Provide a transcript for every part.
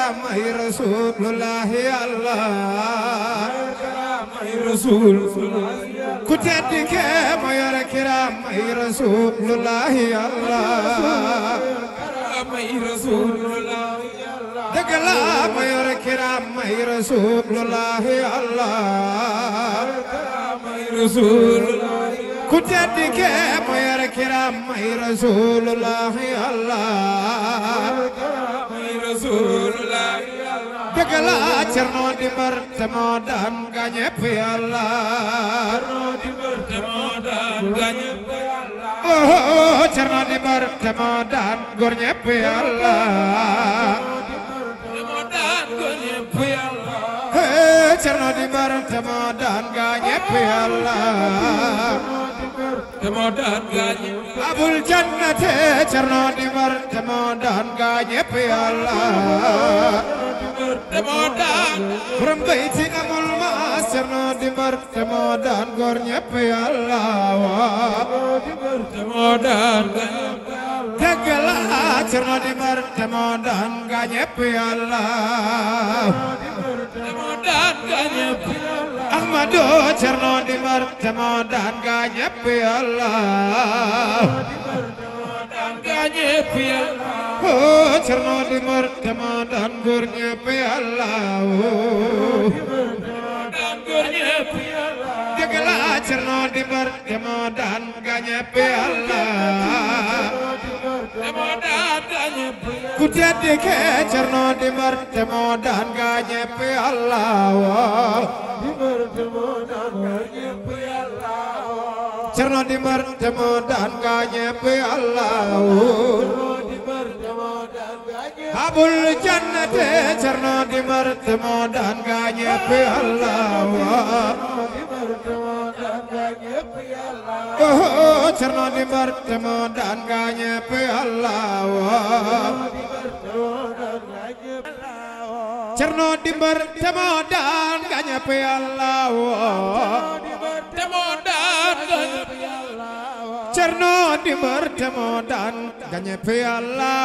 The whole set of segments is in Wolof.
كرامة رسول الله الله كرامة رسول الله كتدك ما يرى كرامة رسول الله الله كرامة رسول الله دقلا ما يرى كرامة رسول الله الله كرامة رسول الله كتدك ما يرى كرامة رسول الله الله كرامة رسول الله دقلا cerno di bertemu dan ganyep ya Allah cerno di bertemu dan ganyep ya Allah oh cerno di bertemu dan gornyep ya Allah bertemu dan gornyep ya Allah cerno di bertemu dan ganyep ya Allah bertemu dan ganyep abul jannah cerno di bertemu dan ganyep ya Allah bertemodan from baiti amul mas cerno di bertemodan gornya pe Allah di bertemodan tegala cerno di bertemodan ganya pe Allah di bertemodan ganya pe Ahmadu cerno di bertemodan ganya pe Allah di bertemodan ganya pe oh cerno di bertemu dan gurnya pe Allah oh di bertemu dan gurnya pe Allah jagalah cerno di bertemu dan ganya pe Allah di bertemu dan ganya pe kudadek cerno di bertemu dan ganya pe Allah oh di bertemu dan ganya pe Allah cerno di bertemu dan ganya pe Allah oh Abul jannah cerno di bertemu dan ganya pe Allah di bertemu dan ganya pe Allah oh cerno di bertemu dan ganya pe Allah di bertemu dan ganya pe Allah cerno di bertemu dan ganya pe Allah di bertemu dan ganya pe Allah cerno di bertemu dan ganya pe Allah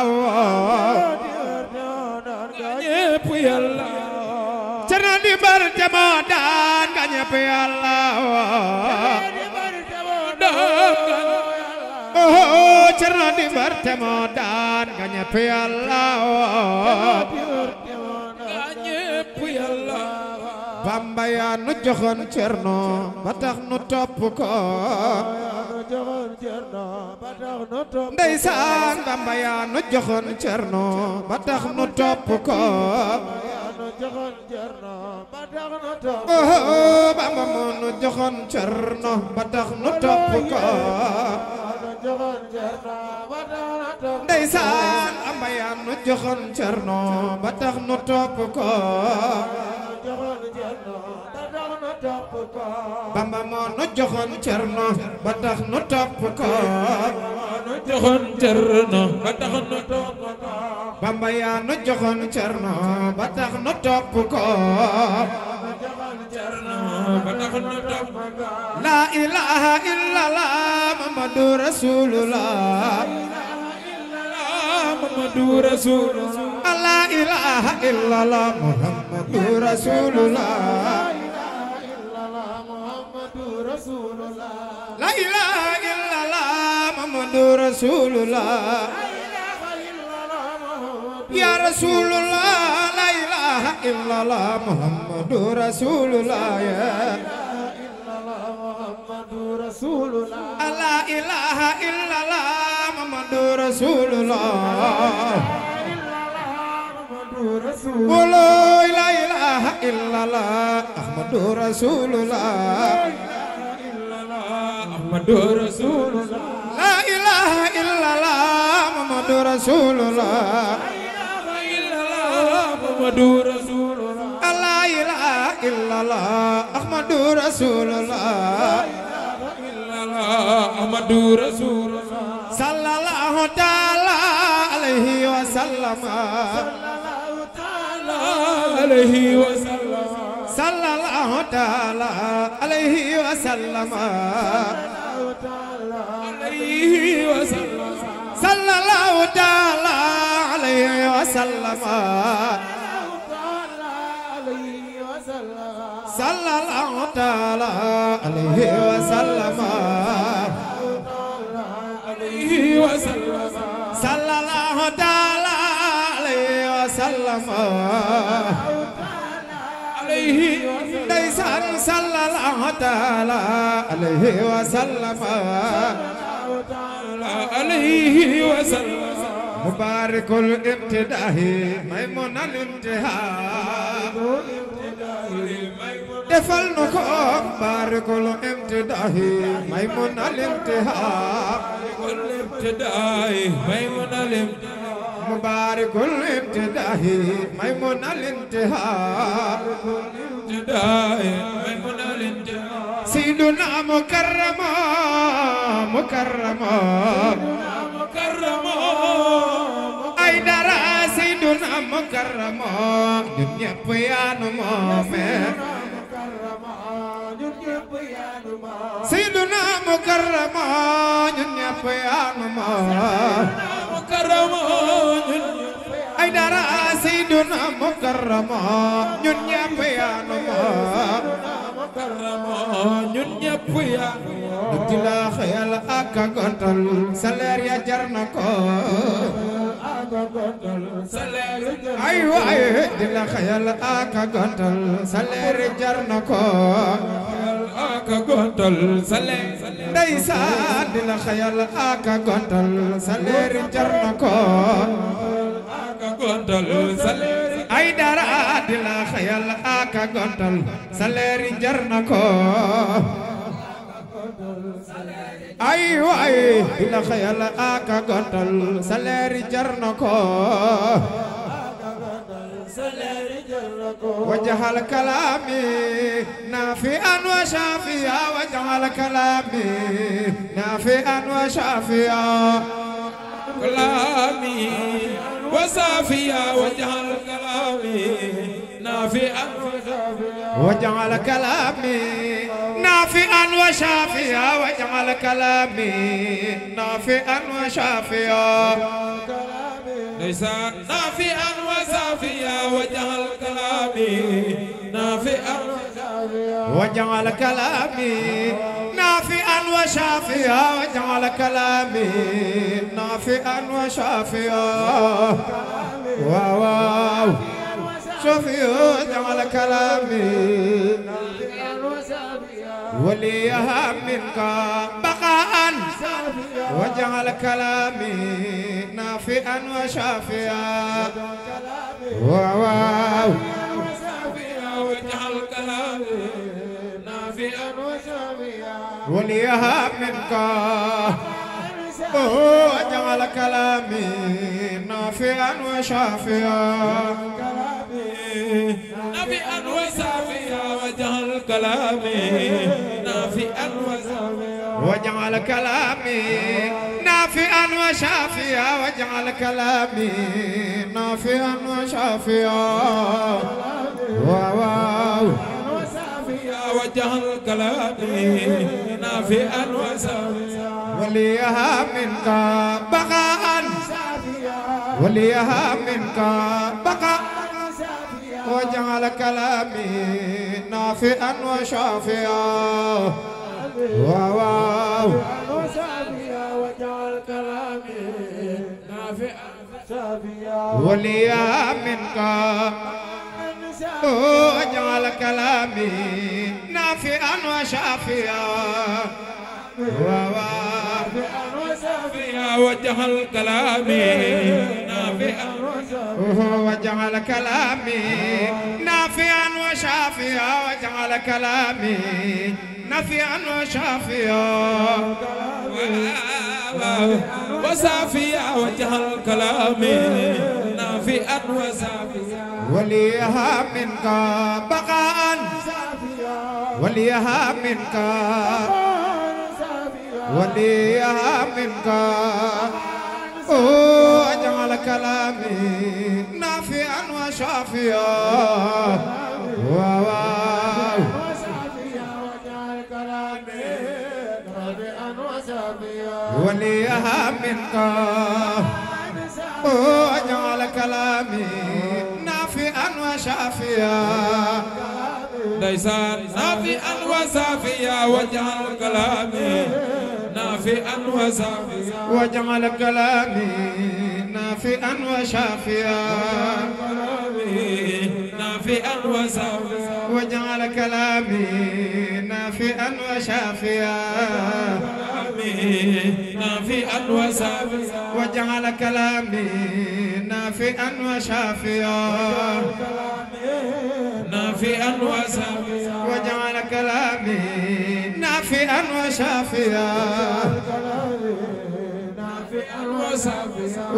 cerno di bertemu dan ganya pe Allah oh cerno di bertemu dan ganya pe Allah Bamba ya nu joxoon cerno ba tax nu topp ko ndeysaan Bamba ya nu joxoon cerno ba tax nu topp ko oh Bamba moo nu joxoon cerno ba tax nu topp ko ndeysaan Bamba ya nu joxoon cerno ba tax nu topp ko Bamba moo nu joxoon cerno ba tax nu topp ko joxoon cerno ba tax nu topp ko Bamba yaa nu joxoon cerno ba tax nu topp ko la ilaha illallah Muhammadu rasulullah Muhammadu rasulullah la ilaha illallah Muhammadu rasulullah la ilaha illallah Muhammadu rasulullah ya rasulullah la ilaha illallah Muhammadu rasulullah ya la ilaha illallah Muhammadu rasulullah Wala la ilaha illallah Ahmadu rasulullah Ahmadu rasulullah la ilaha illallah Muhammadu rasulullah Muhammadu rasulullah la ilaha illallah Ahmadu rasulullah Ahmadu rasulullah sallallahu ta'ala alaihi wasallam alaihi wasallam sallallahu ta'ala alaihi wasallam alaihi wasallam sallallahu ta'ala alaihi wasallam صلى الله تعالى عليه وسلم صلى الله تعالى عليه وسلم نيسان صلى الله تعالى عليه وسلم مبارك الابتداء ميمون الانتهاء defal na ko barikul imtidahi maymun al-imtiha mubarikul imtidahi maymun al-intiha sayyiduna mukarrama ay dara sayyiduna mukarrama ñun ñepp yaanu moome Sayyiduna mukarrama ñun ñepp yaanu ay dara Sayyiduna mukarrama ñun ñepp yaanu di la xeyal ak gontal salaire ya jar na ko ay waay di la xeyal ak gontal salaire jar na ko ndeysaan di la xeyal ak gontal salaire jar na ko ay dara di la xeyal ak gontal salaire jar na ko ay waay di la xeyal ak gontal salaire jar na ko وجعل كلامي نافعا وشافيا وجعل كلامي نافعا وشافيا كلامي وصافيا وجعل كلامي نافعا وجعل كلامي نافعا وشافيا وجعل كلامي نافعا وشافيا ليس نافعا وصافيا وجعل كلامي نافعا وجعل كلامي نافعا وشافيا وجعل كلامي نافعا وشافيا واو شافيا وجعل كلامي وليها منك بقاء وجعل كلامي نافعا وشافيا واو وجعل كلامي نافعا وشافيا وليها منك وجعل كلامي نافعا وشافيا نافعا وشافيا وجعل كلامي نافعا وشافيا وجعل كلامي نافعا وشافيا وجعل كلامي نافعا وشافيا واو وجعل كلامي نافعا وشافيا وليها منك بقاء وليها منك بقاء وجعل كلامي نافعا وشافيا واو وجعل كلامي نافعا وشافيا وليها منك وجعل كلامي نافعا وشافيا وجعل كلامي نافعا وجعل كلامي نافعا وشافيا وجعل كلامي نافعا وشافيا وصافيا وجعل كلامي نافعا وصافيا وليها منك بقاء وليها منك وليها منك وجعل كلامي نافعا وشافيا واو وليها منك وجعل كلامي نافعا وشافيا ndeysaan nafi'an wa safiya waj'al kalami nafi'an wa safiya waj'al kalami nafi'an wa shafiya nafi'an wa safiya waj'al kalami nafi'an wa shafiya nafi'an wa safiya waj'al kalami nafi'an wa shafiya nafi'an wa safiya waj'al kalami nafi'an wa shafiya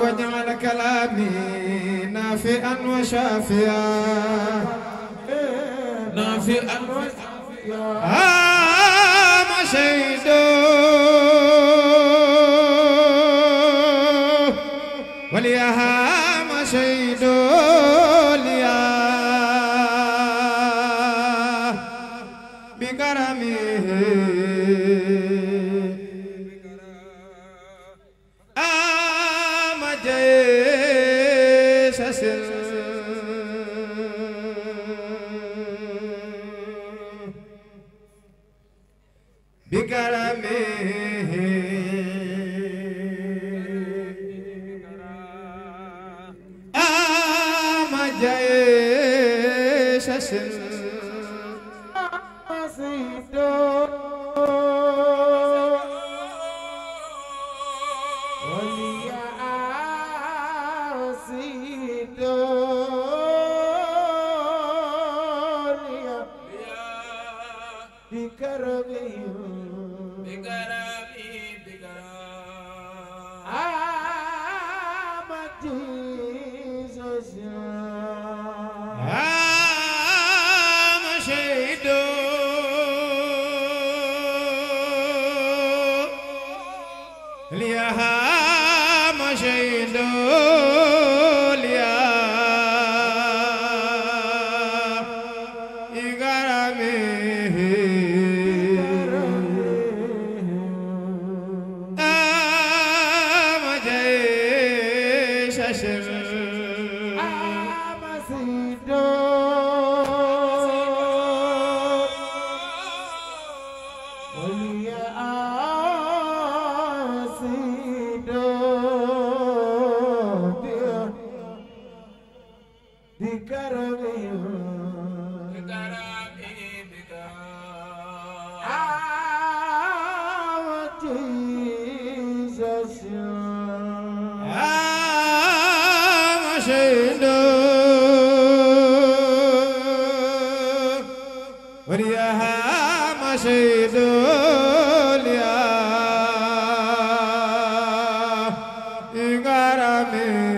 waj'al kalami nafi'an wa shafiya nafi'an wa safiya ma shaydo waliyaha ma shaydo liya bikarami Garami